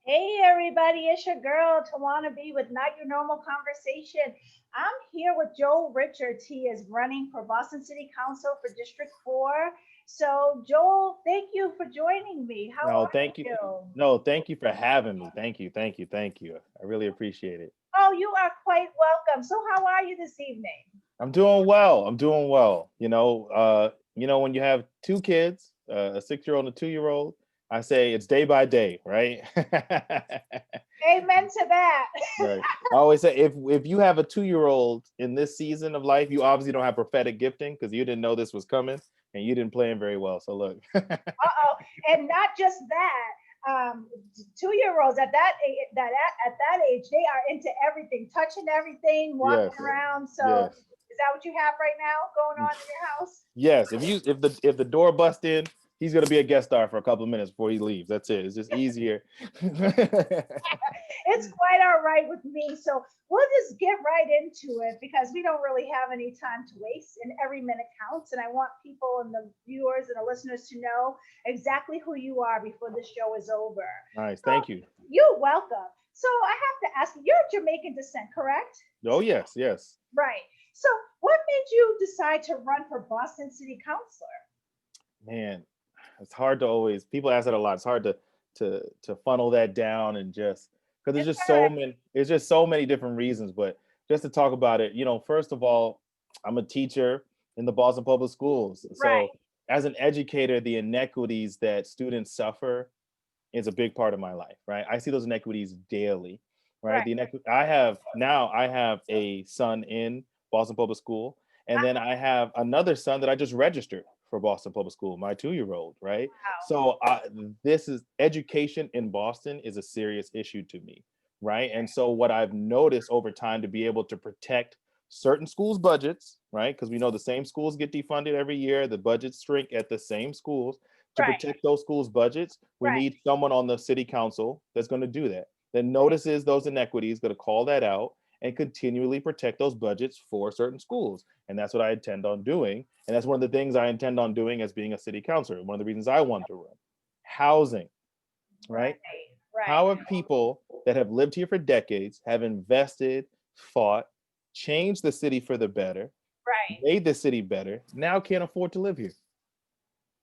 Hey everybody, it's your girl Tawana B with Not Your Normal Conversation. I'm here with Joel Richards. He is running for Boston City Council for District 4. So, Joel, thank you for joining me. How No, are thank you. you? No, thank you for having me. Thank you. I really appreciate it. Oh, you are quite welcome. So, how are you this evening? I'm doing well. I'm doing well. When you have two kids, a 6-year-old and a 2-year-old, I say it's day by day, right? Amen to that. Right. I always say if you have a 2-year-old in this season of life, you obviously don't have prophetic gifting because you didn't know this was coming and you didn't plan very well. So look. Uh-oh. And not just that. 2-year-olds at that age, they are into everything, touching everything, walking Yes. around. So, Yes. is that what you have right now going on in your house? Yes, if the door busts in, he's gonna be a guest star for a couple of minutes before he leaves. That's it. It's just easier. It's quite all right with me. So we'll just get right into it because we don't really have any time to waste, and every minute counts. And I want people and the viewers and the listeners to know exactly who you are before the show is over. Nice, So thank you. you're welcome. So I have to ask you, you're Jamaican descent, correct? Oh yes, yes. Right. So what made you decide to run for Boston City Councilor? Man, it's hard to always. People ask that a lot. It's hard to funnel that down and just because there's It's just all so right. many. It's just so many different reasons. But just to talk about it, first of all, I'm a teacher in the Boston Public Schools. Right. So as an educator, the inequities that students suffer is a big part of my life, right? I see those inequities daily, right? Right. I have a son in Boston Public School, and then I have another son that I just registered for Boston Public School, my 2-year-old, right? Wow. So this is education in Boston is a serious issue to me, right? And so what I've noticed over time to be able to protect certain schools' budgets, right? Because we know the same schools get defunded every year, the budgets shrink at the same schools to Right. protect those schools' budgets, we Right. need someone on the city council that's going to do that, that notices those inequities, going to call that out, and continually protect those budgets for certain schools. And that's what I intend on doing. And that's one of the things I intend on doing as being a city councilor. One of the reasons I want to run. Housing, right? Right. Right. How have people that have lived here for decades, have invested, fought, changed the city for the better, Right. made the city better, now can't afford to live here?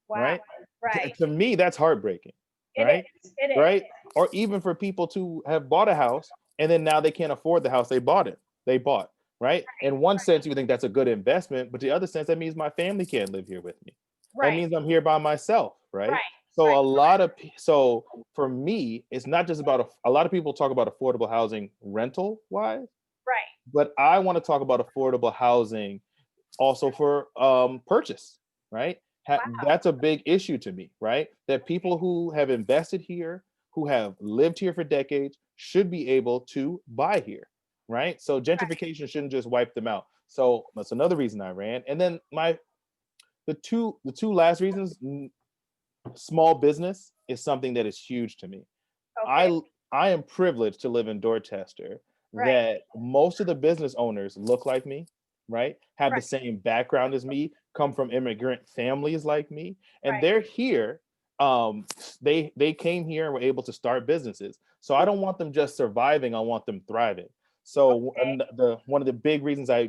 Wow. Right? Right. To me, that's heartbreaking, It right? is. It is. Right? Or even for people to have bought a house and then now they can't afford the house they bought, right? In one sense, you would think that's a good investment, but the other sense, that means my family can't live here with me. That Right. means I'm here by myself, right? Right. So Right. so for me, it's not just about a lot of people talk about affordable housing rental wise, Right. but I want to talk about affordable housing also for purchase, right? Wow. That's a big issue to me, right? That people who have invested here, who have lived here for decades, should be able to buy here, right? So Right. gentrification shouldn't just wipe them out. So that's another reason I ran. And then the two last reasons, small business is something that is huge to me. Okay. I am privileged to live in Dorchester Right. that most of the business owners look like me, right? Have the Right. same background as me, come from immigrant families like me, and Right. they're here. They came here and were able to start businesses. So I don't want them just surviving. I want them thriving. So Okay. the one of the big reasons I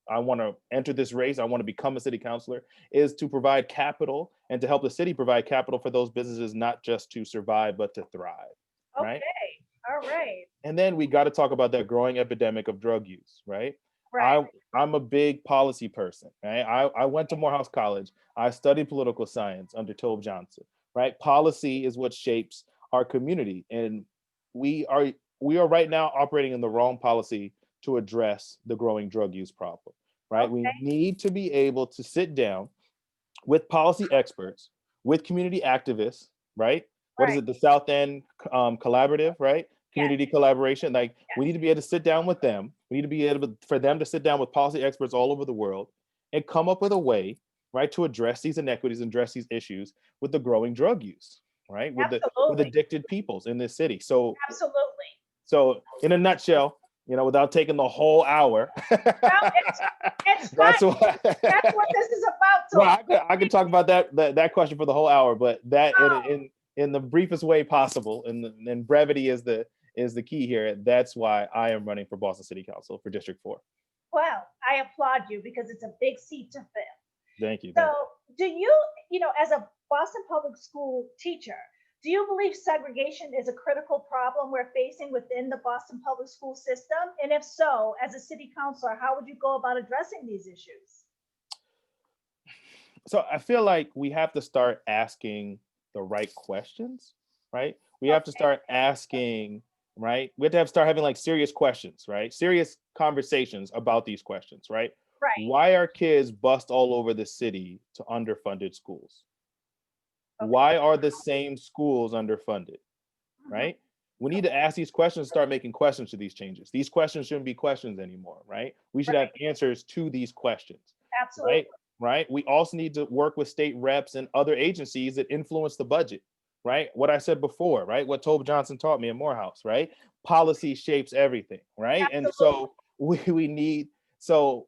want to enter this race, I want to become a city councilor, is to provide capital and to help the city provide capital for those businesses, not just to survive, but to thrive, right? Okay. All right. And then we got to talk about that growing epidemic of drug use, right? Right. I I'm a big policy person, right? I went to Morehouse College. I studied political science under Tobe Johnson, right? Policy is what shapes our community, and we are we are right now operating in the wrong policy to address the growing drug use problem, right? We Okay. need to be able to sit down with policy experts, with community activists, right? What is Right. it? The South End Collaborative, right? Yes. Community collaboration. Like we need Yes. to be able to sit down with them. We need to be able for them to sit down with policy experts all over the world and come up with a way, right, to address these inequities and address these issues with the growing drug use, right? With Absolutely. addicted peoples in this city. So Absolutely. in a nutshell, without taking the whole hour, Well, it's that's fine. what. That's what this is about. Well, So I could talk about that question for the whole hour, but that oh, in in the briefest way possible, and brevity is the key here. That's why I am running for Boston City Council for District 4. Well, I applaud you because it's a big seat to fill. Thank you. So, do you, as a Boston Public School teacher, do you believe segregation is a critical problem we're facing within the Boston Public School system? And if so, as a city councilor, how would you go about addressing these issues? So I feel like we have to start asking the right questions, right? We have to Okay, start asking, right? We have to start having like serious questions, right? Serious conversations about these questions, right? right. Why are kids bussed all over the city to underfunded schools? Okay. Why are the same schools underfunded, Mhm. right? We need to ask these questions, start making questions to these changes. These questions shouldn't be questions anymore, right? We should have Right. answers to these questions, Absolutely. right? Right. We also need to work with state reps and other agencies that influence the budget, right? What I said before, right? What Tobe Johnson taught me in Morehouse, right? Policy shapes everything, right? And Absolutely. so we need, so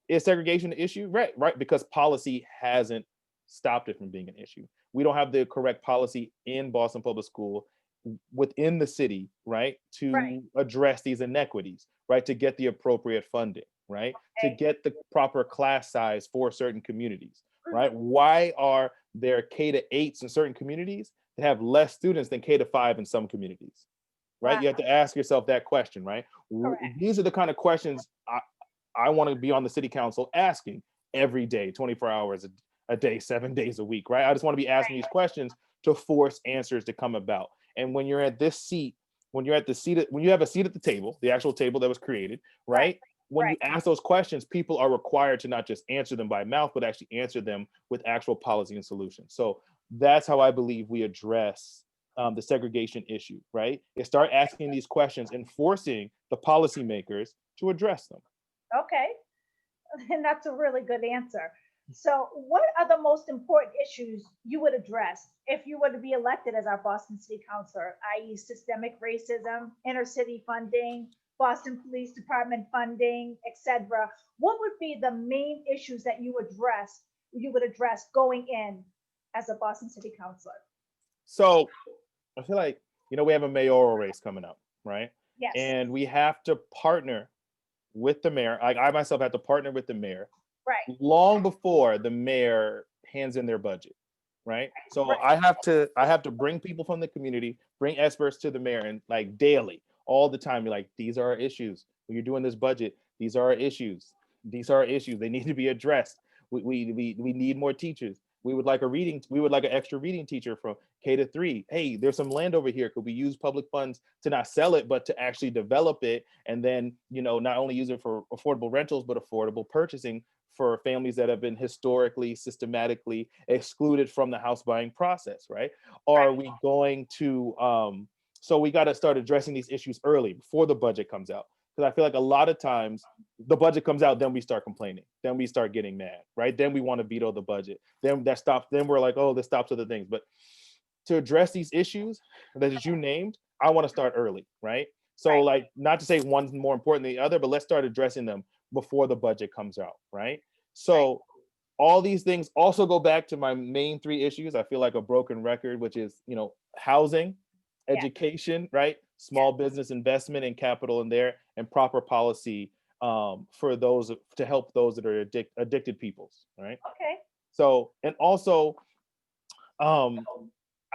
is segregation an issue? Right, right, because policy hasn't stopped it from being an issue. We don't have the correct policy in Boston Public School within the city, right, Right. to address these inequities, right, to get the appropriate funding, right, to Okay. get the proper class size for certain communities, Mhm. right? Why are there K-8s in certain communities that have less students than K-5 in some communities? Right? Wow. You have to ask yourself that question, right? Correct. These are the kind of questions I want to be on the city council asking every day, 24 hours a day, 7 days a week, right? I just want to be asking these Right. questions to force answers to come about. And when you're at this seat, when you're at the seat, when you have a seat at the table, the actual table that was created, Right. right? When you Right. ask those questions, people are required to not just answer them by mouth, but actually answer them with actual policy and solutions. So that's how I believe we address the segregation issue, right? Is start asking these questions and forcing the policymakers to address them. Okay. And that's a really good answer. So, what are the most important issues you would address if you were to be elected as our Boston City Councilor, i.e., systemic racism, inner city funding, Boston Police Department funding, etc.? What would be the main issues that you would address going in as a Boston City Councilor? So I feel like, we have a mayoral race coming up, right? Yes. And we have to partner with the mayor. Like I myself have to partner with the mayor Right. long before the mayor hands in their budget, right? So Right. I have to bring people from the community, bring experts to the mayor and like daily, all the time. Be like, these are our issues. When you're doing this budget, these are our issues. These are our issues. They need to be addressed. We need more teachers. We would like an extra reading teacher from K-3. Hey, there's some land over here. Could we use public funds to not sell it, but to actually develop it and then, not only use it for affordable rentals, but affordable purchasing for families that have been historically, systematically excluded from the house buying process, right? Are Right. we going to, so we got to start addressing these issues early before the budget comes out. Because I feel like a lot of times the budget comes out, then we start complaining, then we start getting mad, right? Then we want to veto the budget. Then that stops, then we're like, oh, this stops other things. But to address these issues that you named, I want to start early, right? So Right. like not to say one's more important than the other, but let's start addressing them before the budget comes out, right? Right. So all these things also go back to my main three issues. I feel like a broken record, which is, housing, Yes. education, right? Yes. Small business investment and capital in there, and proper policy for those to help those that are addicted peoples, right? Okay. So, and also, um,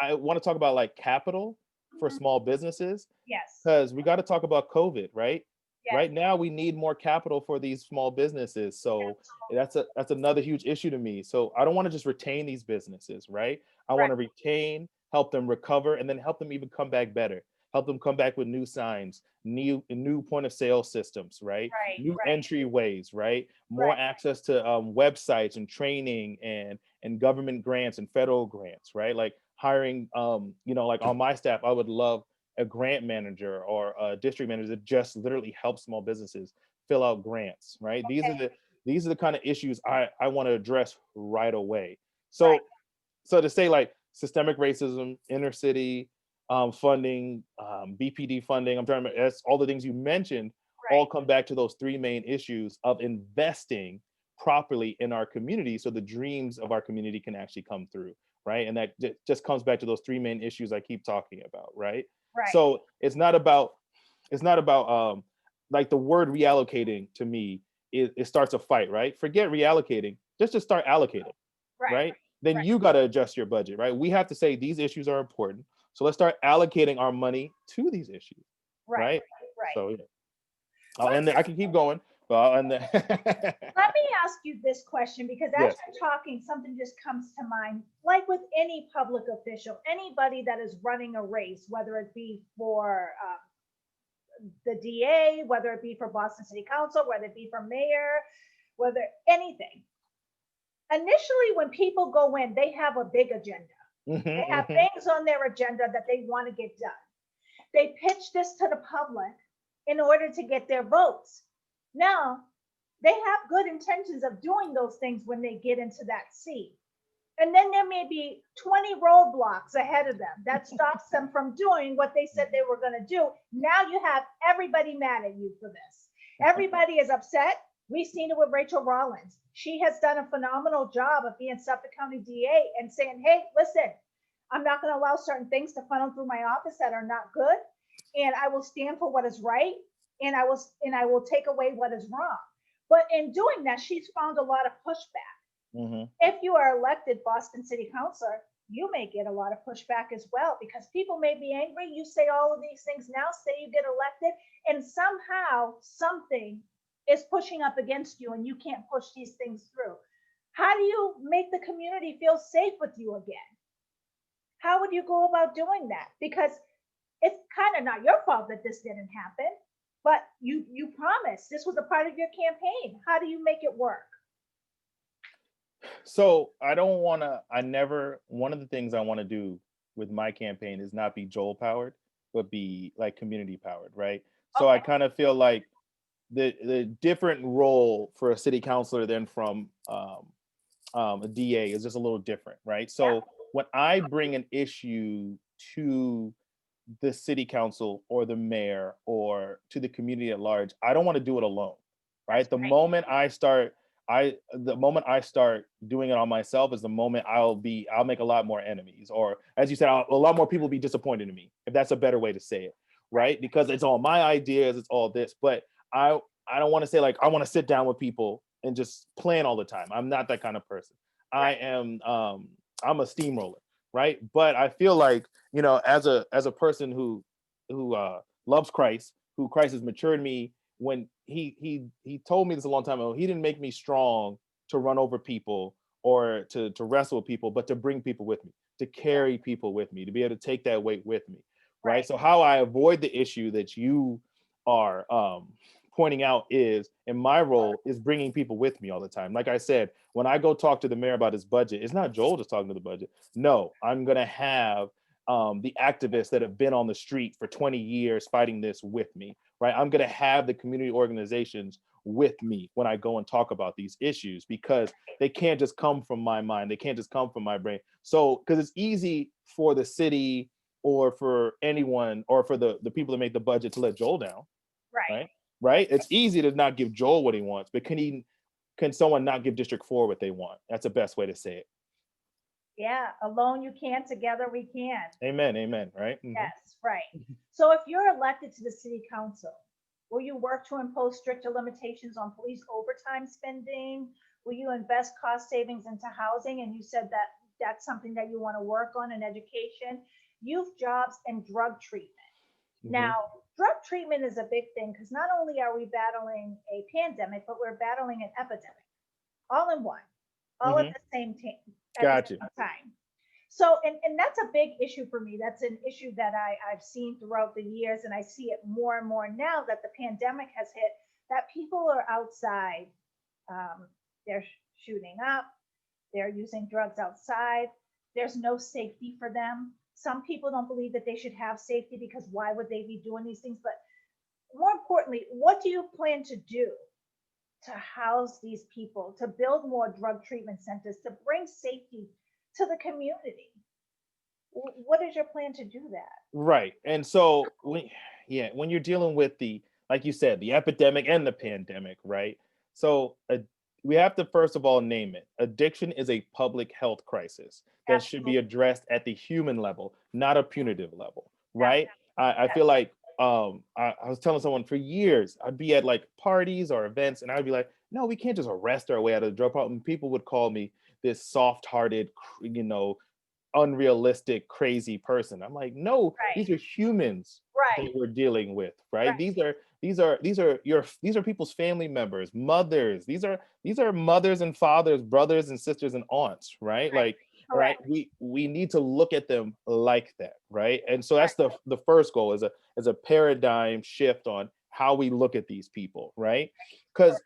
I want to talk about like capital for Mhm. small businesses Yes. because we got to talk about COVID, right? Yes. Right now, we need more capital for these small businesses. So that's another huge issue to me. So I don't want to just retain these businesses, right? I want Right. to retain, help them recover, and then help them even come back better. Help them come back with new signs, new point of sale systems, right? Right. New Right. entryways, right? More Right. access to websites and training and government grants and federal grants, right? Like hiring, like on my staff, I would love a grant manager or a district manager that just literally helps small businesses fill out grants, right? Okay. These are the kind of issues I want to address right away. Right. So to say like systemic racism, inner city funding, BPD funding, I'm trying to, that's all the things you mentioned, all Right. come back to those three main issues of investing properly in our community so the dreams of our community can actually come through, right? And that just comes back to those three main issues I keep talking about, right? Right. So it's not about like the word reallocating to me, it starts a fight, right? Forget reallocating, just start allocating, Right. right? Then Right. you got to adjust your budget, right? We have to say these issues are important. So let's start allocating our money to these issues, Right. right? Right. So yeah. I'll end there. I can keep going, but I'll end there. Let me ask you this question because as Yes. you're talking, something just comes to mind. Like with any public official, anybody that is running a race, whether it be for the DA, whether it be for Boston City Council, whether it be for mayor, whether anything. Initially, when people go in, they have a big agenda. They have Hmm. things on their agenda that they want to get done. They pitch this to the public in order to get their votes. Now, they have good intentions of doing those things when they get into that seat. And then there may be 20 roadblocks ahead of them that stops them from doing what they said they were going to do. Now you have everybody mad at you for this. Everybody is upset. We've seen it with Rachel Rollins. She has done a phenomenal job of being Suffolk County DA and saying, hey, listen, I'm not going to allow certain things to funnel through my office that are not good. And I will stand for what is right. And I will take away what is wrong. But in doing that, she's found a lot of pushback. Hmm. If you are elected Boston City Councilor, you may get a lot of pushback as well because people may be angry. You say all of these things now, say you get elected, and somehow something is pushing up against you and you can't push these things through. How do you make the community feel safe with you again? How would you go about doing that? Because it's kind of not your fault that this didn't happen, but you promised this was a part of your campaign. How do you make it work? So I don't want to. I never. One of the things I want to do with my campaign is not be Joel powered, but be like community powered, right? So I Okay. kind of feel like the different role for a city councilor than from a DA is just a little different, right? Yeah. So when I bring an issue to the city council or the mayor or to the community at large, I don't want to do it alone, That's right? The right. moment I start, the moment I start doing it on myself is the moment I'll make a lot more enemies, or as you said, a lot more people be disappointed in me, if that's a better way to say it, Right. right? Because it's all my ideas, it's all this, but I don't want to say like I want to sit down with people and just plan all the time. I'm not that kind of person. I Right. am I'm a steamroller, right? But I feel like, as a person who loves Christ, who Christ has matured me, when he told me this a long time ago. He didn't make me strong to run over people or to wrestle with people, but to bring people with me, to Yeah. carry people with me, to be able to take that weight with me, right? Right. So how I avoid the issue that you are pointing out is, in my role, is bringing people with me all the time. Like I said, when I go talk to the mayor about his budget, it's not Joel just talking to the budget. No, I'm gonna have the activists that have been on the street for 20 years fighting this with me, right? I'm gonna have the community organizations with me when I go and talk about these issues, because they can't just come from my mind. They can't just come from my brain. So, because it's easy for the city or for anyone or for the people that make the budget to let Joel down, Right. right? Right? It's easy to not give Joel what he wants, but can someone not give District 4 what they want? That's the best way to say it. Yeah. Alone you can, together we can. Amen. Amen. Right? Hmm. Yes, right. So if you're elected to the city council, will you work to impose stricter limitations on police overtime spending? Will you invest cost savings into housing? And you said that that's something that you want to work on in education, youth jobs, and drug treatment. Hmm. Now, drug treatment is a big thing because not only are we battling a pandemic, but we're battling an epidemic all in one, all at Hmm. the same time. At the Gotcha. same time. So, and that's a big issue for me. That's an issue that I've seen throughout the years, and I see it more and more now that the pandemic has hit. That people are outside, they're shooting up, they're using drugs outside. There's no safety for them. Some people don't believe that they should have safety because why would they be doing these things? But more importantly, what do you plan to do to house these people, to build more drug treatment centers, to bring safety to the community? What is your plan to do that? Right. And so when you're dealing with the, like you said, the epidemic and the pandemic, right? So we have to first of all name it. Addiction is a public health crisis that should be Absolutely. addressed at the human level, not a punitive level, right? Absolutely. I feel like I was telling someone for years, I'd be at like parties or events, and I'd be like, no, we can't just arrest our way out of the drug problem. People would call me this soft-hearted, unrealistic, crazy person. I'm like, no, Right. these are humans that Right. we're dealing with, right? Right. These are people's family members, mothers. These are mothers and fathers, brothers and sisters and aunts, right? Right. Like, right? Correct. We need to look at them like that, right? And so Right. that's the first goal is a paradigm shift on how we look at these people, right? Because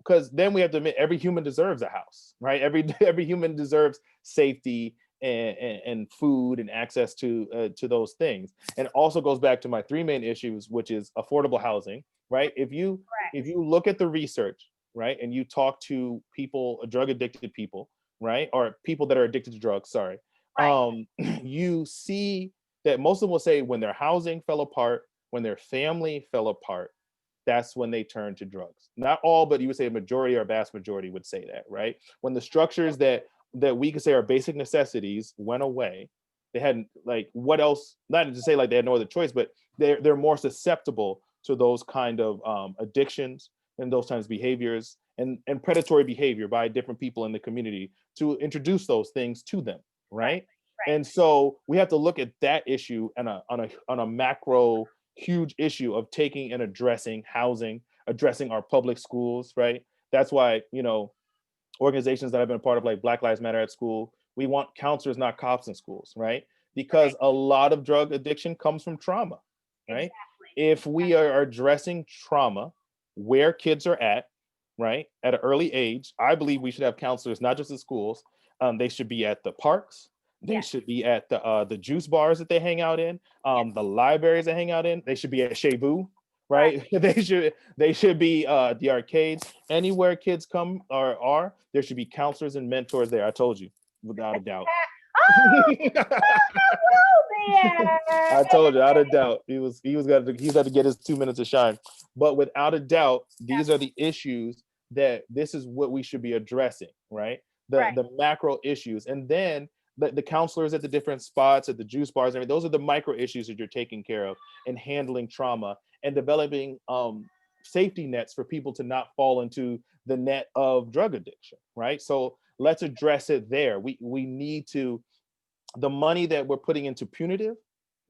Correct. then we have to admit every human deserves a house, right? Every human deserves safety and food and access to those things. And it also goes back to my three main issues, which is affordable housing, right? If Correct. you look at the research, right, and you talk to people, drug addicted people, right, or people that are addicted to drugs, sorry, Right. you see that most of them will say when their housing fell apart, when their family fell apart, that's when they turn to drugs. Not all, but you would say a majority or a vast majority would say that, right? When the structures that we could say are basic necessities went away, they had like what else? Not to say like they had no other choice, but they're more susceptible to those kind of addictions and those kinds of behaviors and predatory behavior by different people in the community to introduce those things to them, Right. right? Right. And so we have to look at that issue on a macro huge issue of taking and addressing housing, addressing our public schools, right? That's why, organizations that I've been a part of, like Black Lives Matter at school, we want counselors, not cops in schools, right? Right. Because a lot of drug addiction comes from trauma, right? Exactly. If we are addressing trauma where kids are at, right, at an early age, I believe we should have counselors not just in schools. They should be at the parks. They Yes. should be at the juice bars that they hang out in, Yes. the libraries they hang out in. They should be at Shebu, Right. right? They should be the arcades. Anywhere kids come or are, there should be counselors and mentors there. I told you, without a doubt. Oh, well, there. I told you, without a doubt, he's got to get his 2 minutes of shine. But without a doubt, these are the issues that this is what we should be addressing, right? The Right. the macro issues, and then the counselors at the different spots, at the juice bars, I mean, those are the micro issues that you're taking care of and handling trauma and developing safety nets for people to not fall into the net of drug addiction, right? So let's address it there. We need to the money that we're putting into punitive.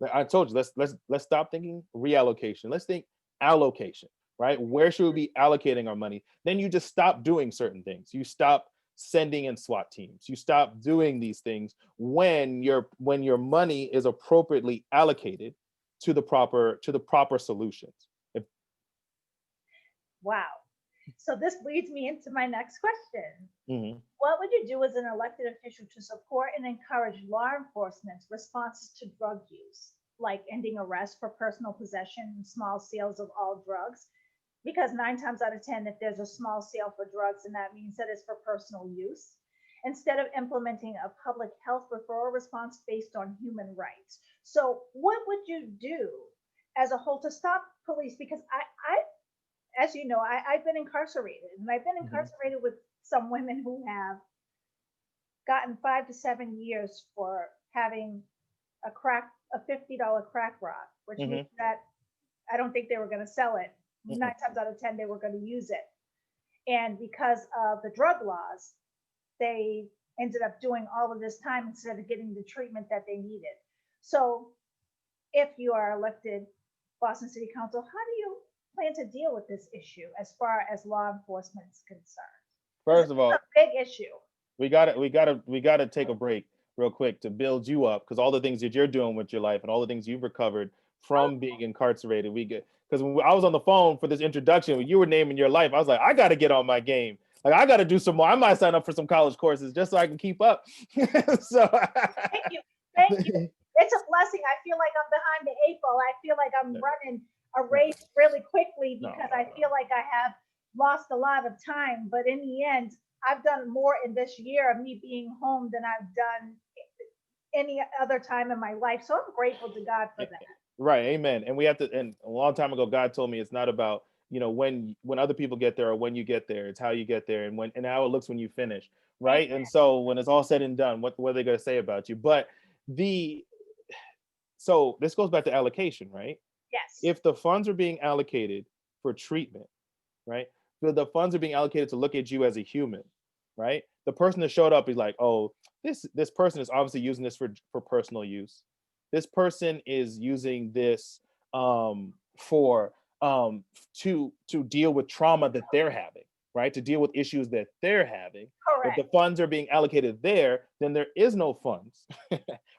Like I told you, let's stop thinking reallocation. Let's think allocation, right? Where should we be allocating our money? Then you just stop doing certain things. You stop sending in SWAT teams. You stop doing these things when your money is appropriately allocated to the proper solutions. If Wow. So this leads me into my next question. mhm, What would you do as an elected official to support and encourage law enforcement's responses to drug use, like ending arrests for personal possession and small sales of all drugs? Because 9 times out of 10, if there's a small sale for drugs, and that means that it's for personal use, instead of implementing a public health referral response based on human rights. So, what would you do as a whole to stop police? Because as you know, I've been incarcerated, and I've been mhm, incarcerated with some women who have gotten 5 to 7 years for having a $50 crack rock, which means mhm, that I don't think they were going to sell it. mhm. 9 times out of 10, they were going to use it. And because of the drug laws, they ended up doing all of this time instead of getting the treatment that they needed. So, if you are elected Boston City Council, how do you plan to deal with this issue as far as law enforcement is concerned? Because First this of is a all, big issue. we gotta take a break real quick to build you up because all the things that you're doing with your life and all the things you've recovered Oh, from being incarcerated, we get because when I was on the phone for this introduction, when you were naming your life, I was like, I got to get on my game. Like I got to do some more. I might sign up for some college courses just so I can keep up. So thank you. Thank you. It's a blessing. I feel like I'm behind the eight ball. I feel like I'm no, running a no, race really quickly no, because no, I no. feel like I have lost a lot of time. But in the end, I've done more in this year of me being home than I've done any other time in my life. So I'm grateful to God for Eh, that. Right, amen. And we have to. And a long time ago, God told me it's not about when other people get there or when you get there. It's how you get there and how it looks when you finish, right? And so when it's all said and done, what are they going to say about you? But the so this goes back to allocation, right? Yes. If the funds are being allocated for treatment, right? So the funds are being allocated to look at you as a human, right? The person that showed up is like, oh, this person is obviously using this for personal use. This person is using this for to deal with trauma that they're having, right? To deal with issues that they're having. If the Correct. funds are being allocated there, then there is no funds,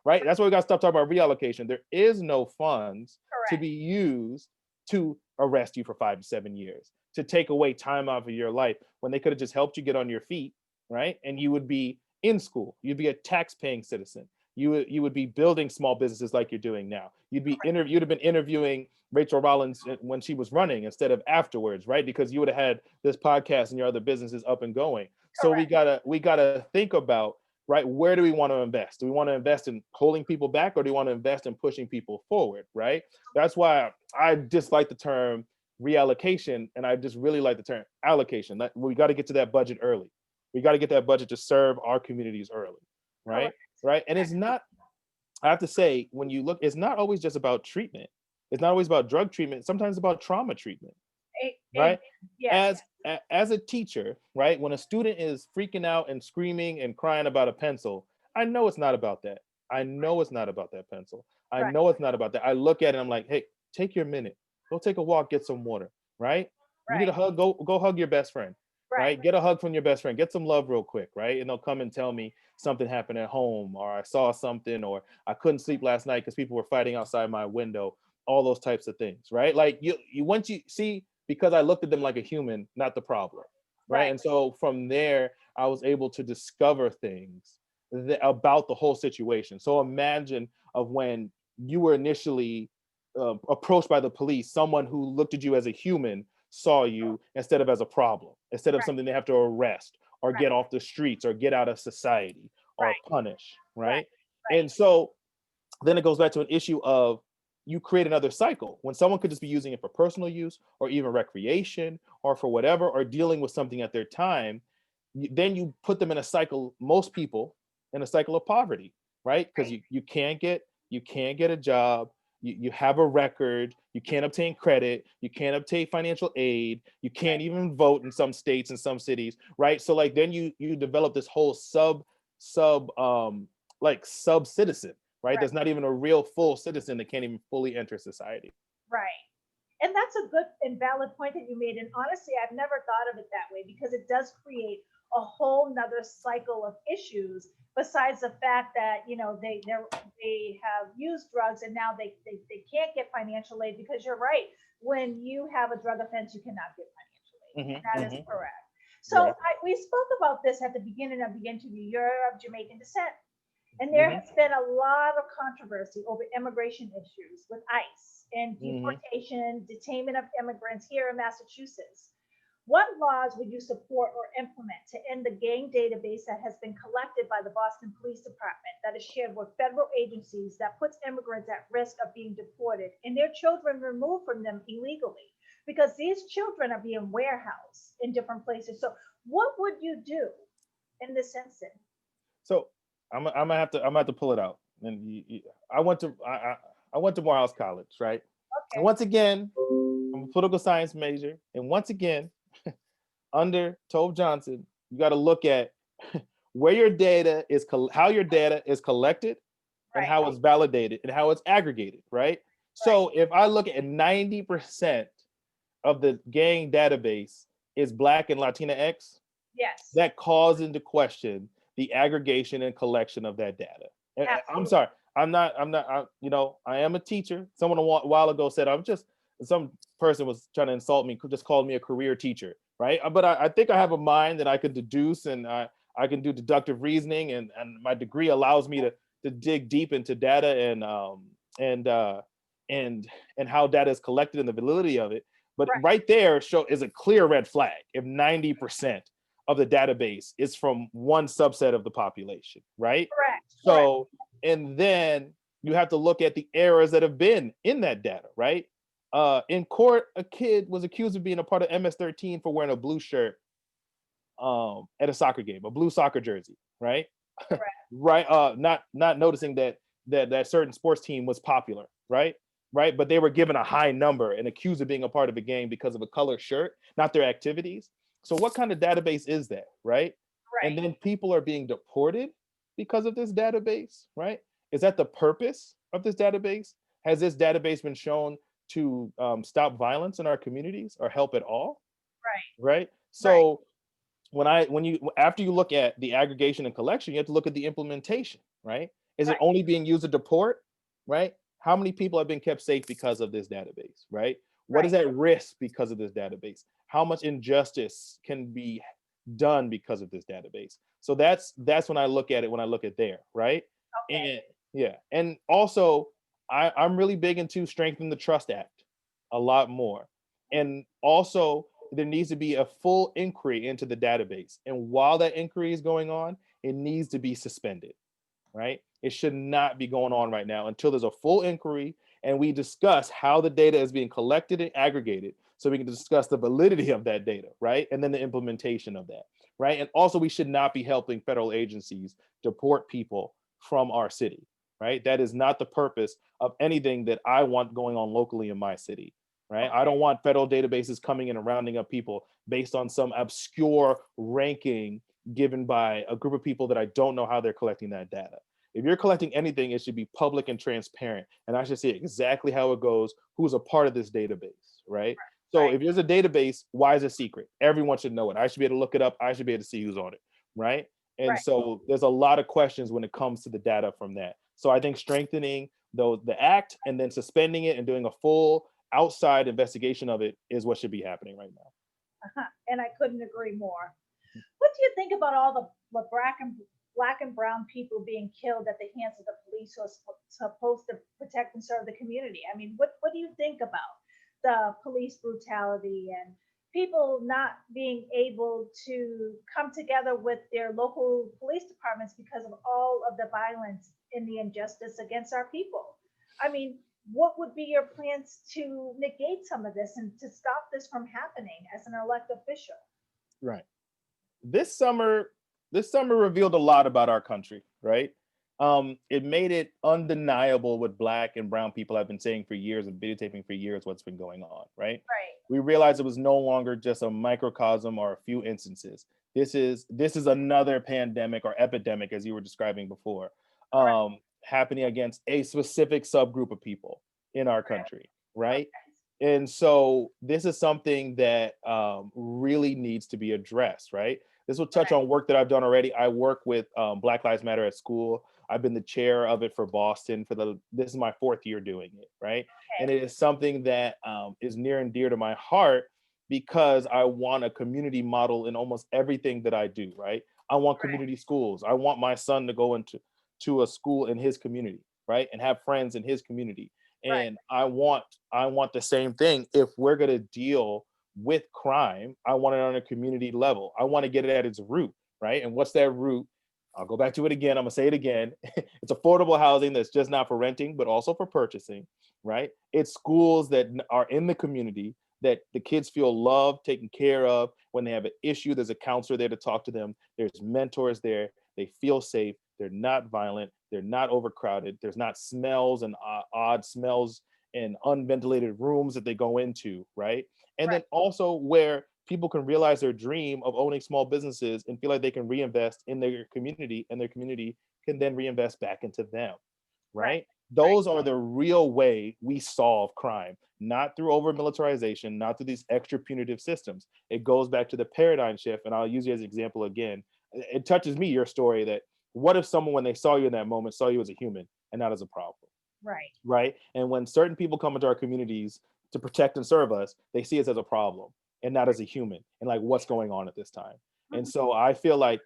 right? That's why we got to stop talking about reallocation. There is no funds to Correct. be used to arrest you for 5 to 7 years, to take away time off of your life when they could have just helped you get on your feet, right? And you would be in school. You'd be a tax-paying citizen. You would be building small businesses like you're doing now. You'd have been interviewing Rachel Rollins when she was running instead of afterwards, right? Because you would have had this podcast and your other businesses up and going. So we Correct. gotta think about, right, where do we want to invest? Do we want to invest in holding people back, or do we want to invest in pushing people forward, right? That's why I dislike the term reallocation, and I just really like the term allocation. We got to get to that budget early. We got to get that budget to serve our communities early, right? Correct. Right. And it's not, I have to say, when you look, it's not always just about treatment. It's not always about drug treatment. Sometimes it's about trauma treatment, And right? yes. As a teacher, right, when a student is freaking out and screaming and crying about a pencil, I know it's not about that. I know it's not about that pencil. I Right. know it's not about that. I look at it and I'm like, hey, take your minute. Go take a walk, get some water, right? You need a Right. hug, go hug your best friend, Right. right? Get a hug from your best friend, get some love real quick, right? And they'll come and tell me something happened at home, or I saw something, or I couldn't sleep last night because people were fighting outside my window, all those types of things, right? Like you once you see, because I looked at them like a human, not the problem, right? Right. And so from there, I was able to discover things about the whole situation. So imagine of when you were initially approached by the police, someone who looked at you as a human saw you instead of as a problem, instead of Right. something they have to arrest or Right. get off the streets or get out of society or Right. punish, Right. right? Right. And so then it goes back to an issue of, you create another cycle when someone could just be using it for personal use or even recreation or for whatever, or dealing with something at their time. Then you put them in a cycle, most people in a cycle of poverty, right? Because Right. you can't get a job, you have a record, you can't obtain credit, you can't obtain financial aid, you can't Right. even vote in some states and some cities, right? So like then you develop this whole sub like sub citizen, right? Right. There's not even a real full citizen that can't even fully enter society. Right. And that's a good and valid point that you made. And honestly, I've never thought of it that way, because it does create a whole nother cycle of issues, besides the fact that, they have used drugs, and now they can't get financial aid, because you're right. When you have a drug offense, you cannot get financial aid. Hmm. That is Hmm. correct. So Right. we spoke about this at the beginning of the interview. You're of Jamaican descent. And there Hmm. has been a lot of controversy over immigration issues with ICE and Hmm. deportation, detainment of immigrants here in Massachusetts. What laws would you support or implement to end the gang database that has been collected by the Boston Police Department, that is shared with federal agencies, that puts immigrants at risk of being deported and their children removed from them illegally? Because these children are being warehoused in different places. So, what would you do in this instance? So I'm gonna have to pull it out. And I went to I went to Morehouse College, right? And Okay. once again, I'm a political science major, and once again, under Tove Johnson, you got to look at where your data is, how your data is collected, and Right. how it's validated and how it's aggregated, right? Right. So if I look at 90% of the gang database is Black and Latina X, Yes. that calls into question the aggregation and collection of that data. I'm Absolutely. sorry, I am a teacher. Someone a while ago said some person was trying to insult me, just called me a career teacher, right? But I think I have a mind that I could deduce, and I can do deductive reasoning, and my degree allows me to dig deep into data and uh, and how data is collected and the validity of it. But Right. right there is a clear red flag if 90% of the database is from one subset of the population, right? Correct. Correct. So, and then you have to look at the errors that have been in that data, right? In court, a kid was accused of being a part of MS-13 for wearing a blue shirt at a soccer game, a blue soccer jersey, right? Correct. Right. Not noticing that certain sports team was popular, right? Right. But they were given a high number and accused of being a part of a game because of a colored shirt, not their activities. So what kind of database is that, right? And Right. then people are being deported because of this database, right? Is that the purpose of this database? Has this database been shown to stop violence in our communities or help at all? Right. Right. Right. So when you after you look at the aggregation and collection, you have to look at the implementation, right? Is it Right. only being used to deport, right? How many people have been kept safe because of this database, right? What is Right. at risk because of this database? How much injustice can be done because of this database? So that's when I look at it, when I look at there, right? Okay. And yeah, and also I'm really big into strengthening the Trust Act a lot more. And also there needs to be a full inquiry into the database. And while that inquiry is going on, it needs to be suspended, right? It should not be going on right now until there's a full inquiry and we discuss how the data is being collected and aggregated so we can discuss the validity of that data, right? And then the implementation of that, right? And also, we should not be helping federal agencies deport people from our city, right? That is not the purpose of anything that I want going on locally in my city, right? I Okay. don't want federal databases coming in and rounding up people based on some obscure ranking given by a group of people that I don't know how they're collecting that data. If you're collecting anything, it should be public and transparent. And I should see exactly how it goes, who's a part of this database, right? So Right. if there's a database, why is it secret? Everyone should know it. I should be able to look it up. I should be able to see who's on it, right? And Right. so there's a lot of questions when it comes to the data from that. So I think strengthening the act and then suspending it and doing a full outside investigation of it is what should be happening right now. And I couldn't agree more. What do you think about all the black and brown people being killed at the hands of the police who are supposed to protect and serve the community? I mean, what do you think about the police brutality and people not being able to come together with their local police departments because of all of the violence and the injustice against our people? I mean, what would be your plans to negate some of this and to stop this from happening as an elected official? Right. this summer this summer revealed a lot about our country, right? It made it undeniable what black and brown people have been saying for years and videotaping for years what's been going on, right? Right. We realized it was no longer just a microcosm or a few instances. This is another pandemic or epidemic, as you were describing before, Correct. happening against a specific subgroup of people in our Correct. country, right? Okay. And so this is something that really needs to be addressed, right? This will touch Right. on work that I've done already. I work with Black Lives Matter at school. I've been the chair of it for Boston for this is my fourth year doing it, right? And Okay. it is something that is near and dear to my heart because I want a community model in almost everything that I do, right? I want Right. community schools. I want my son to go to a school in his community, right? And have friends in his community. Right. And I want the same thing. If we're going to deal with crime, I want it on a community level. I want to get it at its root, right? And what's that root? I'll go back to it again. I'm gonna say it again. It's affordable housing that's just not for renting, but also for purchasing, right? It's schools that are in the community that the kids feel loved, taken care of. When they have an issue, there's a counselor there to talk to them. There's mentors there. They feel safe. They're not violent. They're not overcrowded. There's not smells and odd smells and unventilated rooms that they go into, right? And Right. then also where people can realize their dream of owning small businesses and feel like they can reinvest in their community and their community can then reinvest back into them, Right. right? Right. Those are the real way we solve crime, not through over militarization, not through these extra punitive systems. It goes back to the paradigm shift. And I'll use you as an example again. It touches me, your story, that what if someone, when they saw you in that moment, saw you as a human and not as a problem? Right. Right? And when certain people come into our communities to protect and serve us, they see us as a problem and not as a human and like what's going on at this time. And Mhm. so I feel like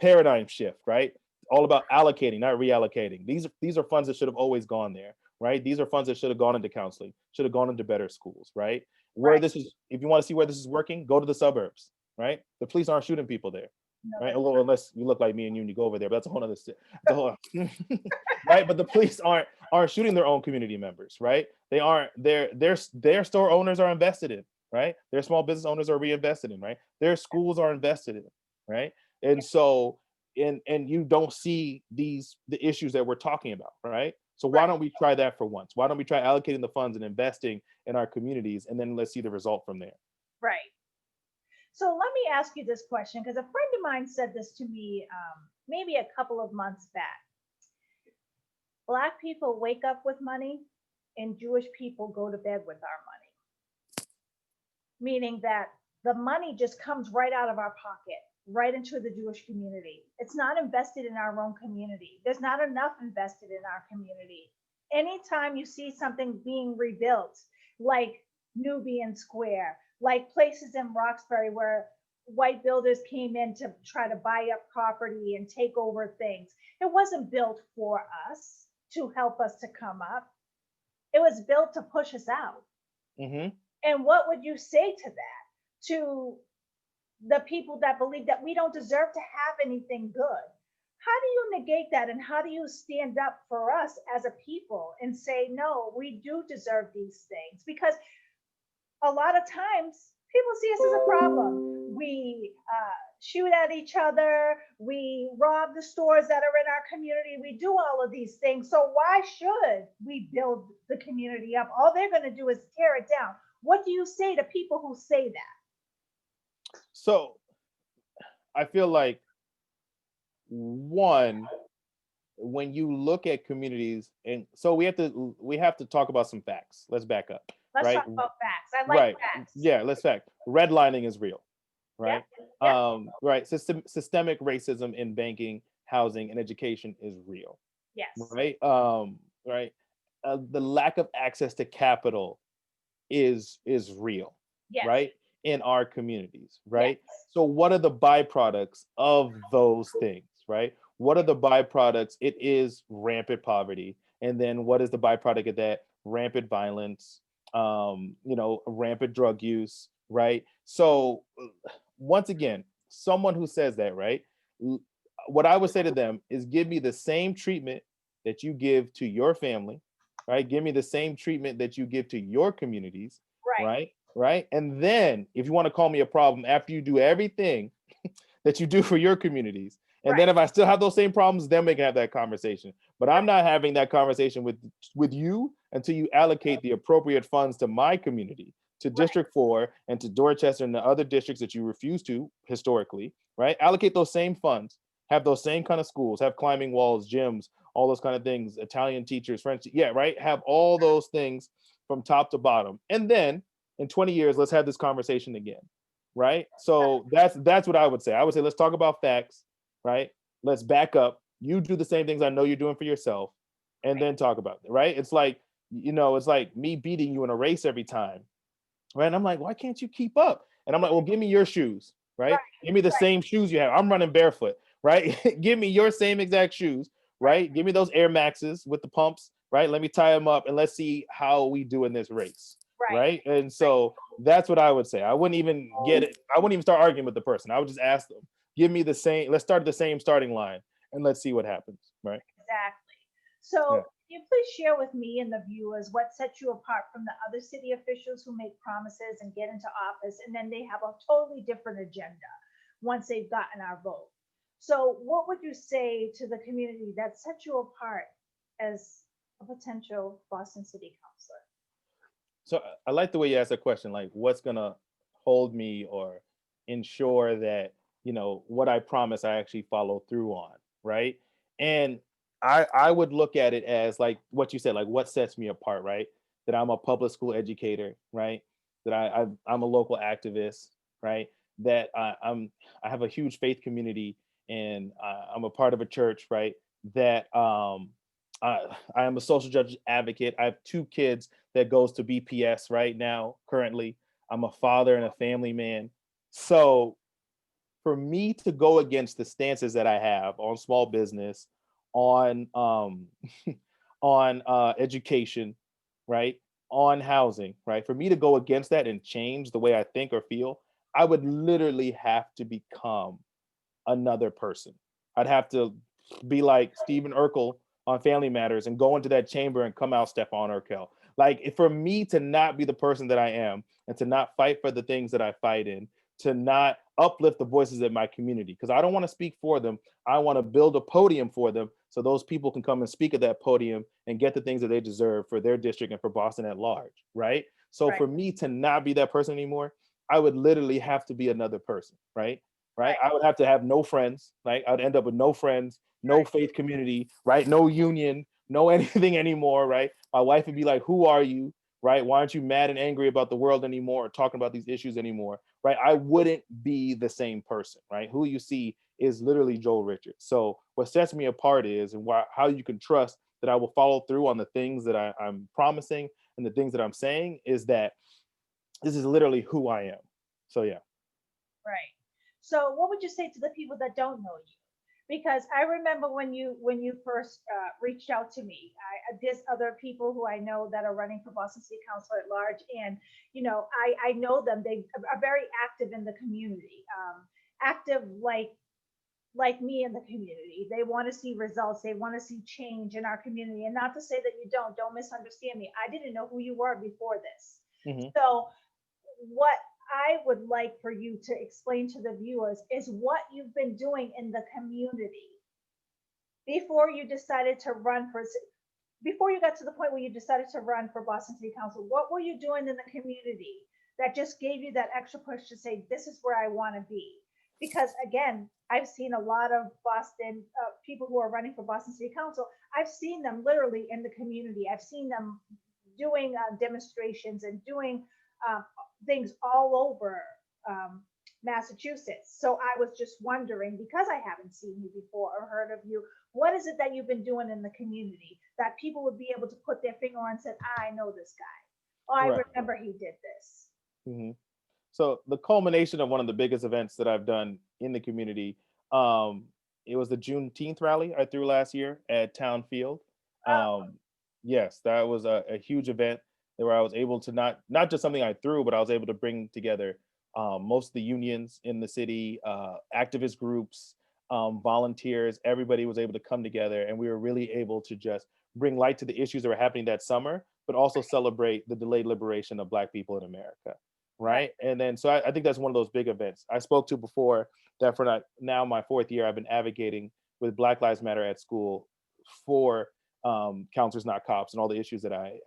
paradigm shift, right? All about allocating, not reallocating. These are funds that should have always gone there, right? These are funds that should have gone into counseling, should have gone into better schools, right? Where Right. this is, if you want to see where this is working, go to the suburbs, right? The police aren't shooting people there, No, right? that's Unless you look like me and you go over there, but that's a whole other, that's a whole, right? But the police aren't aren't shooting their own community members, right? They aren't, their store owners are invested in, right? Their small business owners are reinvested in, right? Their schools are invested in, right? And so, and you don't see the issues that we're talking about, right? So why Right. don't we try that for once? Why don't we try allocating the funds and investing in our communities, and then let's see the result from there. Right. So let me ask you this question, because a friend of mine said this to me maybe a couple of months back. Black people wake up with money, and Jewish people go to bed with our money, meaning that the money just comes right out of our pocket, right into the Jewish community. It's not invested in our own community. There's not enough invested in our community. Anytime you see something being rebuilt, like Nubian Square, like places in Roxbury where white builders came in to try to buy up property and take over things, it wasn't built for us to help us to come up. It was built to push us out. Hmm. And what would you say to that? To the people that believe that we don't deserve to have anything good? How do you negate that? And how do you stand up for us as a people and say, no, we do deserve these things? Because a lot of times people see us as a problem. We shoot at each other. We rob the stores that are in our community. We do all of these things. So why should we build the community up? All they're going to do is tear it down. What do you say to people who say that? So I feel like, one, when you look at communities, and so we have to talk about some facts. Let's back up, Let's right? talk about facts. I like Right. facts. Yeah, let's fact. Redlining is real, Yeah. right? Yeah. Right. Systemic racism in banking, housing, and education is real, Yes. right? Right. The lack of access to capital is real, Yes. right? In our communities, Yes. right? So what are the byproducts of those things, right? What are the byproducts? It is rampant poverty. And then what is the byproduct of that? Rampant violence, rampant drug use, right? So once again, someone who says that, right? What I would say to them is, give me the same treatment that you give to your family, right? Give me the same treatment that you give to your communities, Right. right? Right. And then if you want to call me a problem after you do everything that you do for your communities, and Right. then if I still have those same problems, then we can have that conversation. But I'm not having that conversation with you until you allocate the appropriate funds to my community, to Right. District 4 and to Dorchester and the other districts that you refuse to historically, right? Allocate those same funds, have those same kind of schools, have climbing walls, gyms, all those kind of things, Italian teachers, French, yeah, right? Have all those things from top to bottom. And then in 20 years, let's have this conversation again, right? So that's what I would say. I would say, let's talk about facts, right? Let's back up. You do the same things I know you're doing for yourself, and Right. then talk about it, right? It's like, it's like me beating you in a race every time, right? And I'm like, why can't you keep up? And I'm like, well, give me your shoes, Right. right? Give me the Right. same shoes you have. I'm running barefoot, right? Give me your same exact shoes, Right. right? Give me those Air Maxes with the pumps, right? Let me tie them up and let's see how we do in this race, Right. right? And so that's what I would say. I wouldn't even get it. I wouldn't even start arguing with the person. I would just ask them, give me the same, let's start the same starting line and let's see what happens, right? Exactly. So, Yeah. can you please share with me and the viewers what sets you apart from the other city officials who make promises and get into office and then they have a totally different agenda once they've gotten our vote? So, what would you say to the community that sets you apart as a potential Boston City Councilor? So I like the way you asked that question, like what's gonna hold me or ensure that, what I promise I actually follow through on, right? And I would look at it as like what you said, like what sets me apart, right? That I'm a public school educator, right? That I'm a local activist, right? That I have a huge faith community, and I'm a part of a church, right? That I am a social justice advocate. I have 2 kids that goes to BPS right now. Currently, I'm a father and a family man. So for me to go against the stances that I have on small business, on on education, right, on housing, right, for me to go against that and change the way I think or feel, I would literally have to become another person. I'd have to be like Stephen Urkel on Family Matters and go into that chamber and come out Stephon Urkel. Like for me to not be the person that I am and to not fight for the things that I fight in, to not uplift the voices in my community, because I don't want to speak for them. I want to build a podium for them so those people can come and speak at that podium and get the things that they deserve for their district and for Boston at large, right? So Right, for me to not be that person anymore, I would literally have to be another person, right? Right? right, I would have to have no friends, right? I'd end up with no friends, no right, faith community, right? No union, no anything anymore, right? My wife would be like, "Who are you?" Right? Why aren't you mad and angry about the world anymore or talking about these issues anymore? Right? I wouldn't be the same person, right? Who you see is literally Joel Richards. So what sets me apart is, and why, how you can trust that I will follow through on the things that I'm promising and the things that I'm saying, is that this is literally who I am. So yeah. right. So what would you say to the people that don't know you? Because I remember when you first reached out to me. There's other people who I know that are running for Boston City Council at large, and I know them. They are very active in the community, active like me in the community. They want to see results. They want to see change in our community. And not to say that you don't misunderstand me. I didn't know who you were before this. Hmm. So what I would like for you to explain to the viewers is what you've been doing in the community before you decided to run for before you got to the point where you decided to run for Boston City Council. What were you doing in the community that just gave you that extra push to say, this is where I want to be? Because again, I've seen a lot of Boston people who are running for Boston City Council. I've seen them literally in the community. I've seen them doing demonstrations and doing uh, things all over um, Massachusetts. So I was just wondering, because I haven't seen you before or heard of you, what is it that you've been doing in the community that people would be able to put their finger on and say, I know this guy. Oh, I Right. remember he did this. Hmm. So the culmination of one of the biggest events that I've done in the community, um, it was the Juneteenth rally I threw last year at Town Field. Oh, Um, yes, that was a huge event where I was able to not just something I threw, but I was able to bring together most of the unions in the city, activist groups, volunteers. Everybody was able to come together, and we were really able to just bring light to the issues that were happening that summer, but also celebrate the delayed liberation of Black people in America. right, Right. And then, so I think that's one of those big events I spoke to before, that for now my fourth year, I've been advocating with Black Lives Matter at school for counselors, not cops, and all the issues that I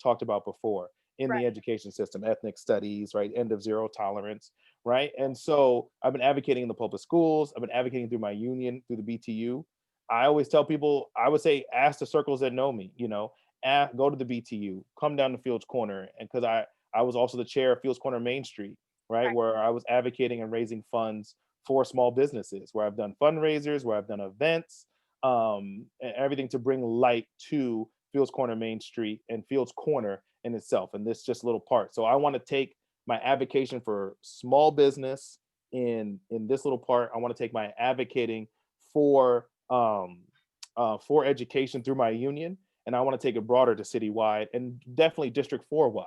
talked about before in right, the education system, ethnic studies, right, end of zero tolerance, right. And so I've been advocating in the public schools. I've been advocating through my union, through the BTU. I always tell people, I would say, ask the circles that know me, go to the BTU, come down to Fields Corner, and because I was also the chair of Fields Corner Main Street, right, right, where I was advocating and raising funds for small businesses, where I've done fundraisers, where I've done events, and everything to bring light to Fields Corner Main Street and Fields Corner in itself. And this just little part. So I want to take my advocacy for small business in this little part. I want to take my advocating for for education through my union, and I want to take it broader to citywide and definitely District 4 wide,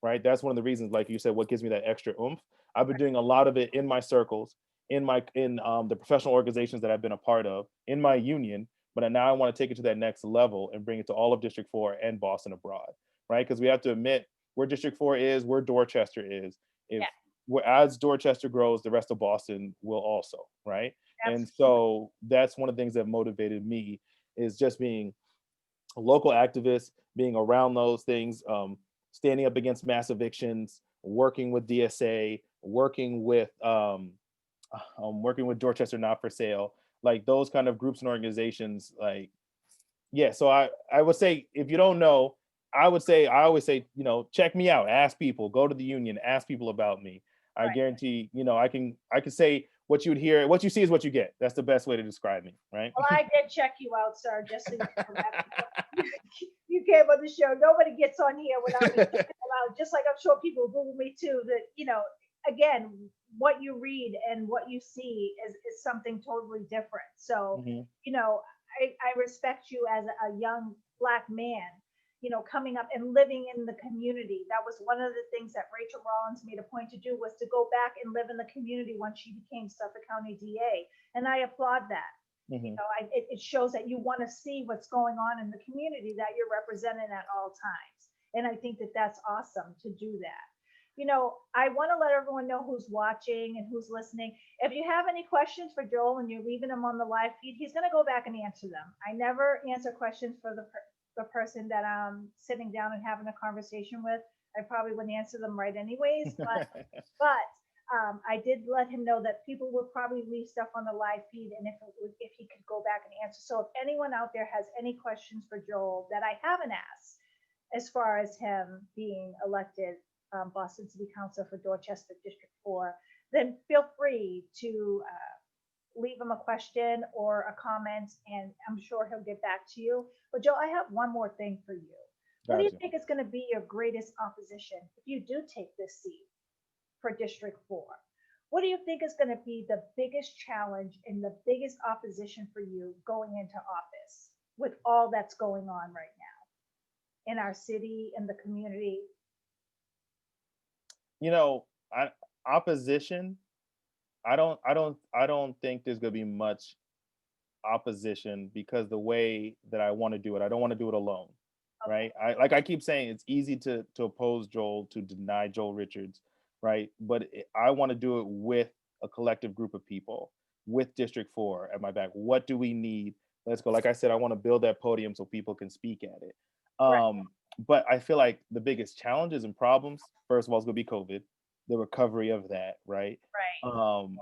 right? That's one of the reasons, like you said, what gives me that extra oomph. I've been right. doing a lot of it in my circles, in the professional organizations that I've been a part of, in my union, but now I want to take it to that next level and bring it to all of District 4 and Boston abroad, right? Because we have to admit, where District 4 is, where Dorchester is. Yeah, If as Dorchester grows, the rest of Boston will also, right? And absolutely. so that's one of the things that motivated me, is just being a local activist, being around those things, standing up against mass evictions, working with DSA, working with Dorchester Not for Sale, like those kind of groups and organizations. Like, yeah, so I would say, if you don't know, I always say, check me out, ask people, go to the union, ask people about me. I Right. guarantee, I can say what you would hear, what you see is what you get. That's the best way to describe me, right? Well, I did check you out, sir, just so you know that before you came on the show. Nobody gets on here without me checking them out. Just like I'm sure people Google me too. That again, what you read and what you see is something totally different. So, Hmm. you know, I respect you as a young Black man. Coming up and living in the community. That was one of the things that Rachel Rollins made a point to do, was to go back and live in the community once she became Suffolk County DA, and I applaud that. Mhm. It shows that you want to see what's going on in the community that you're representing at all times. And I think that that's awesome to do that. I want to let everyone know who's watching and who's listening. If you have any questions for Joel and you're leaving them on the live feed, he's going to go back and answer them. I never answer questions for the person that I'm sitting down and having a conversation with. I probably wouldn't answer them right anyways, but I did let him know that people would probably leave stuff on the live feed, and if he could go back and answer. So if anyone out there has any questions for Joel that I haven't asked, as far as him being elected Boston City Council for Dorchester District 4, then feel free to leave him a question or a comment, and I'm sure he'll get back to you. But Joe, I have one more thing for you. What do you Gotcha. think is going to be your greatest opposition if you do take this seat for District 4? What do you think is going to be the biggest challenge and the biggest opposition for you going into office with all that's going on right now in our city and the community? You know, I opposition. I don't think there's gonna be much opposition because the way that I want to do it, I don't want to do it alone, Okay, right? I keep saying it's easy to oppose Joel, to deny Joel Richards, right? But I want to do it with a collective group of people, with District 4 at my back. What do we need? Let's go. Like I said, I want to build that podium so people can speak at it. right, But I feel like the biggest challenges and problems, first of all, is going to be COVID, the recovery of that, right? right. Um,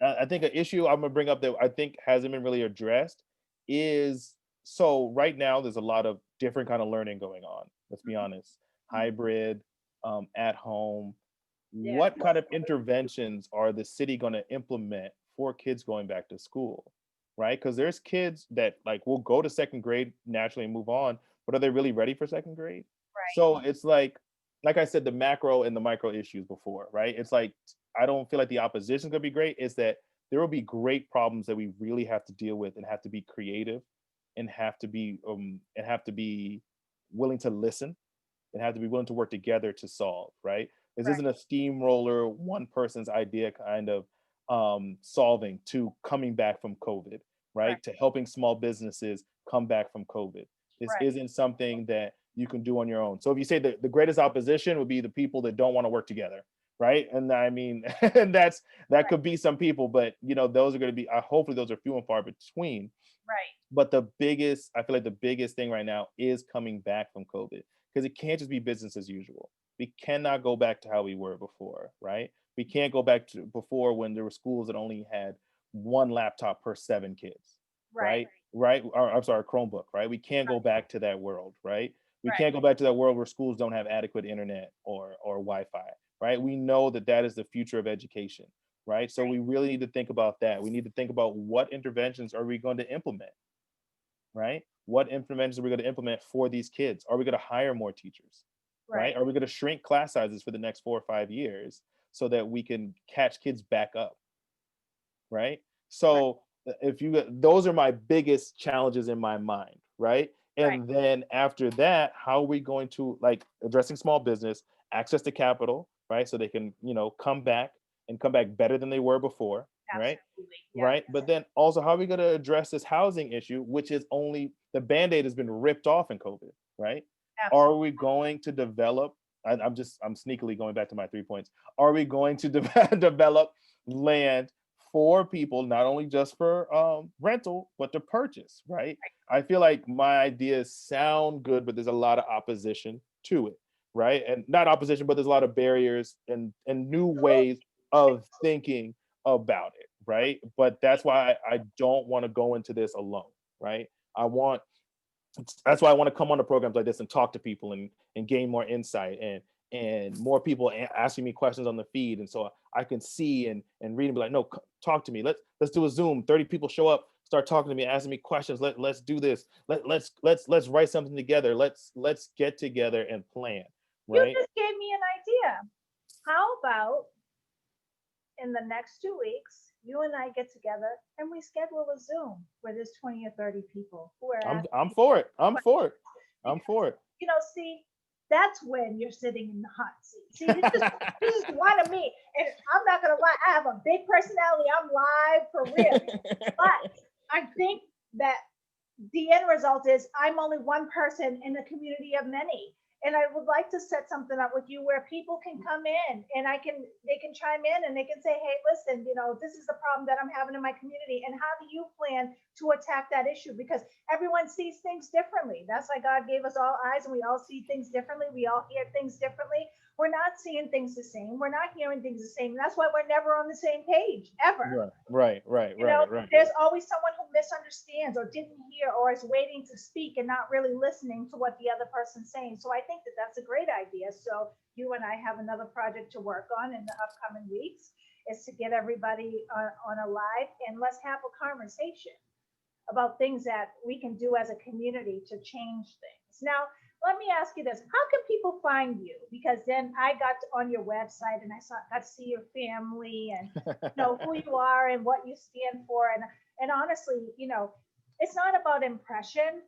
I think an issue I'm gonna bring up that I think hasn't been really addressed is, so right now there's a lot of different kind of learning going on. Let's be Mhm, honest, mhm. hybrid, at home. Yeah, What kind of interventions are the city going to implement for kids going back to school, right? Because there's kids that like will go to second grade naturally and move on, but are they really ready for second grade? right, So it's like I said, the macro and the micro issues before, right? It's like I don't feel like the opposition is going to be great. It's that there will be great problems that we really have to deal with and have to be creative and have to be willing to listen and have to be willing to work together to solve, right? This right, isn't a steamroller, one person's idea kind of solving to coming back from COVID, right, right? To helping small businesses come back from COVID. This right, isn't something that you can do on your own. So if you say that the greatest opposition would be the people that don't want to work together, right? And I mean, and that right, could be some people, but those are going to be. Hopefully, those are few and far between. right, But I feel like the biggest thing right now is coming back from COVID, because it can't just be business as usual. We cannot go back to how we were before, right? We can't go back to before when there were schools that only had one laptop per 7 kids, right, right? Right? Or, I'm sorry, Chromebook, right? We can't go back to that world, right? We right, can't go back to that world where schools don't have adequate internet or Wi-Fi, right? We know that that is the future of education, right? So we really need to think about that. We need to think about what interventions are we going to implement, right? What interventions are we going to implement for these kids? Are we going to hire more teachers, right, right? Are we going to shrink class sizes for the next 4 or 5 years so that we can catch kids back up, right? right, So if you those are my biggest challenges in my mind, right? right, And then after that, how are we going to, like, addressing small business, access to capital, right? So they can, come back and come back better than they were before, right? absolutely. Yes, Right. But then also, how are we going to address this housing issue, which is only the band-aid has been ripped off in COVID, right? Are absolutely. we going to develop? I'm sneakily going back to my 3 points. Are we going to develop land for people, not only just for rental, but to purchase, right? I feel like my ideas sound good, but there's a lot of opposition to it, right? And not opposition, but there's a lot of barriers and new ways of thinking about it, right? But that's why I don't want to go into this alone, right? I want That's why I want to come on to programs like this and talk to people and gain more insight and more people asking me questions on the feed, and so I can see and read and be like, no, talk to me. Let's do a Zoom. 30 people show up, start talking to me, asking me questions. Let's do this. Let's write something together. Let's get together and plan, You right? just gave me an idea. How about in the next 2 weeks, you and I get together and we schedule a Zoom where there's 20 or 30 people who are asking I'm each for other it. I'm for it. I'm because for it. see, that's when you're sitting in the hot seat. See, this is one of me, and I'm not gonna lie. I have a big personality. I'm live for real, but I think that the end result is I'm only one person in a community of many. And I would like to set something up with you where people can come in and they can chime in and they can say, hey, listen, this is the problem that I'm having in my community. And how do you plan to attack that issue? Because everyone sees things differently. That's why God gave us all eyes and we all see things differently. We all hear things differently. We're not seeing things the same. We're not hearing things the same. That's why we're never on the same page, ever. Right. There's always someone who misunderstands or didn't hear or is waiting to speak and not really listening to what the other person's saying. So I think that that's a great idea. So you and I have another project to work on in the upcoming weeks is to get everybody on a live and let's have a conversation about things that we can do as a community to change things. Now, let me ask you this. How can people find you? Because then I got on your website and got to see your family and who you are and what you stand for. And honestly, it's not about impression.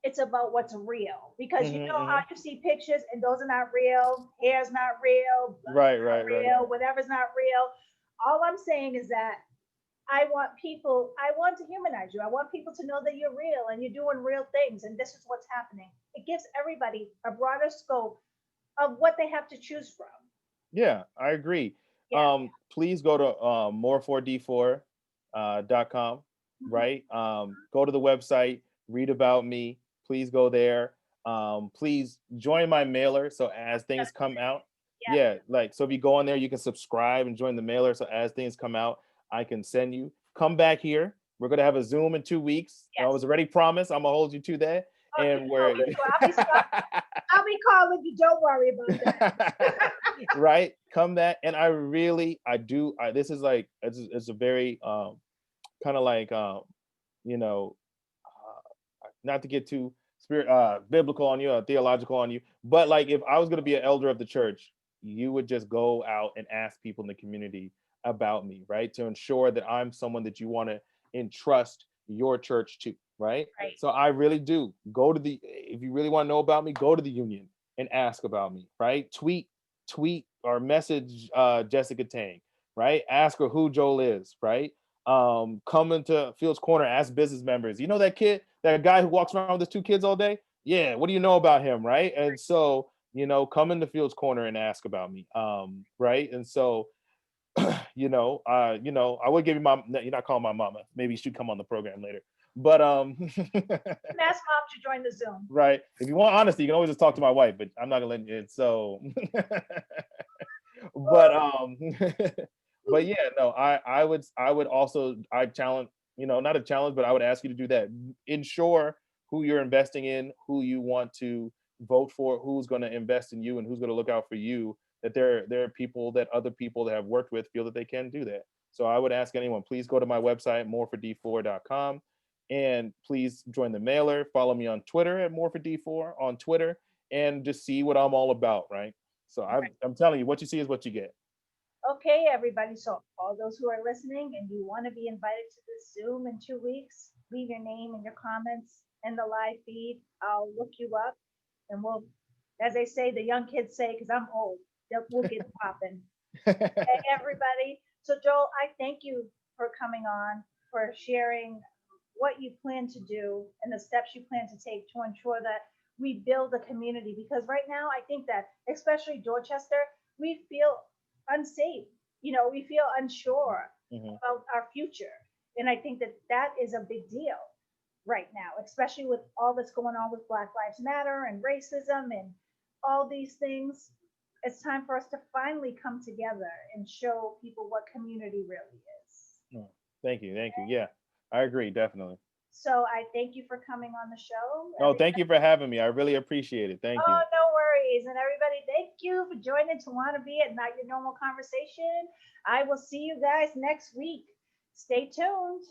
It's about what's real. Because how you see pictures and those are not real, hair's not real, Right, not right, right. real, whatever's not real. All I'm saying is that I want to humanize you. I want people to know that you're real and you're doing real things and this is what's happening. It gives everybody a broader scope of what they have to choose from. Yeah, I agree. Yeah. Please go to more4d4.com, Mhm. right? Go to the website, read about me. Please go there. Please join my mailer so as things come out. Yeah. Yeah, like so if you go on there, you can subscribe and join the mailer so as things come out, I can send you. Come back here. We're gonna have a Zoom in 2 weeks. I Yes. was already promised. I'm gonna hold you to that. Oh, you And know we're me. So I'll be calling you. Don't worry about that. right, come back. And I do this is like it's a very kind of like you know not to get too biblical on you or theological on you, but like if I was going to be an elder of the church, you would just go out and ask people in the community about me, right, to ensure that I'm someone that you want to entrust your church to, right? Right. So I really do go to the if you really want to know about me, go to the union and ask about me, right? Tweet or message Jessica Tang, right? Ask her who Joel is, right? Come into Fields Corner, ask business members, you know that kid, that guy who walks around with his two kids all day? Yeah, what do you know about him, right? And so, come into Fields Corner and ask about me. Right. And so, I would give you you're not calling my mama. Maybe you should come on the program later. But And ask mom to join the Zoom. right. If you want honesty, you can always just talk to my wife, but I'm not gonna let you. So but but yeah, no, I would also I challenge, not a challenge, but I would ask you to do that. Ensure who you're investing in, who you want to vote for, who's going to invest in you, and who's going to look out for you. That there are people that other people that have worked with feel that they can do that. So I would ask anyone, please go to my website, moreford4.com, and please join the mailer. Follow me on Twitter at moreford4 on Twitter, and just see what I'm all about, right? So I'm telling you, what you see is what you get. Okay, everybody. So all those who are listening and you want to be invited to this Zoom in 2 weeks, leave your name and your comments in the live feed. I'll look you up and we'll, as they say, the young kids say, because I'm old, we'll get it popping. Okay, everybody. So Joel, I thank you for coming on, for sharing what you plan to do and the steps you plan to take to ensure that we build a community. Because right now, I think that, especially Dorchester, we feel unsafe. We feel unsure Mhm. about our future. And I think that that is a big deal right now, especially with all that's going on with Black Lives Matter and racism and all these things. It's time for us to finally come together and show people what community really is. Oh, thank you. Thank you. Yeah, I agree. Definitely. So I thank you for coming on the show. No, thank you for having me. I really appreciate it. Thank Oh, you. no worries. And everybody, thank you for joining To Wanna Be at Not Your Normal Conversation. I will see you guys next week. Stay tuned.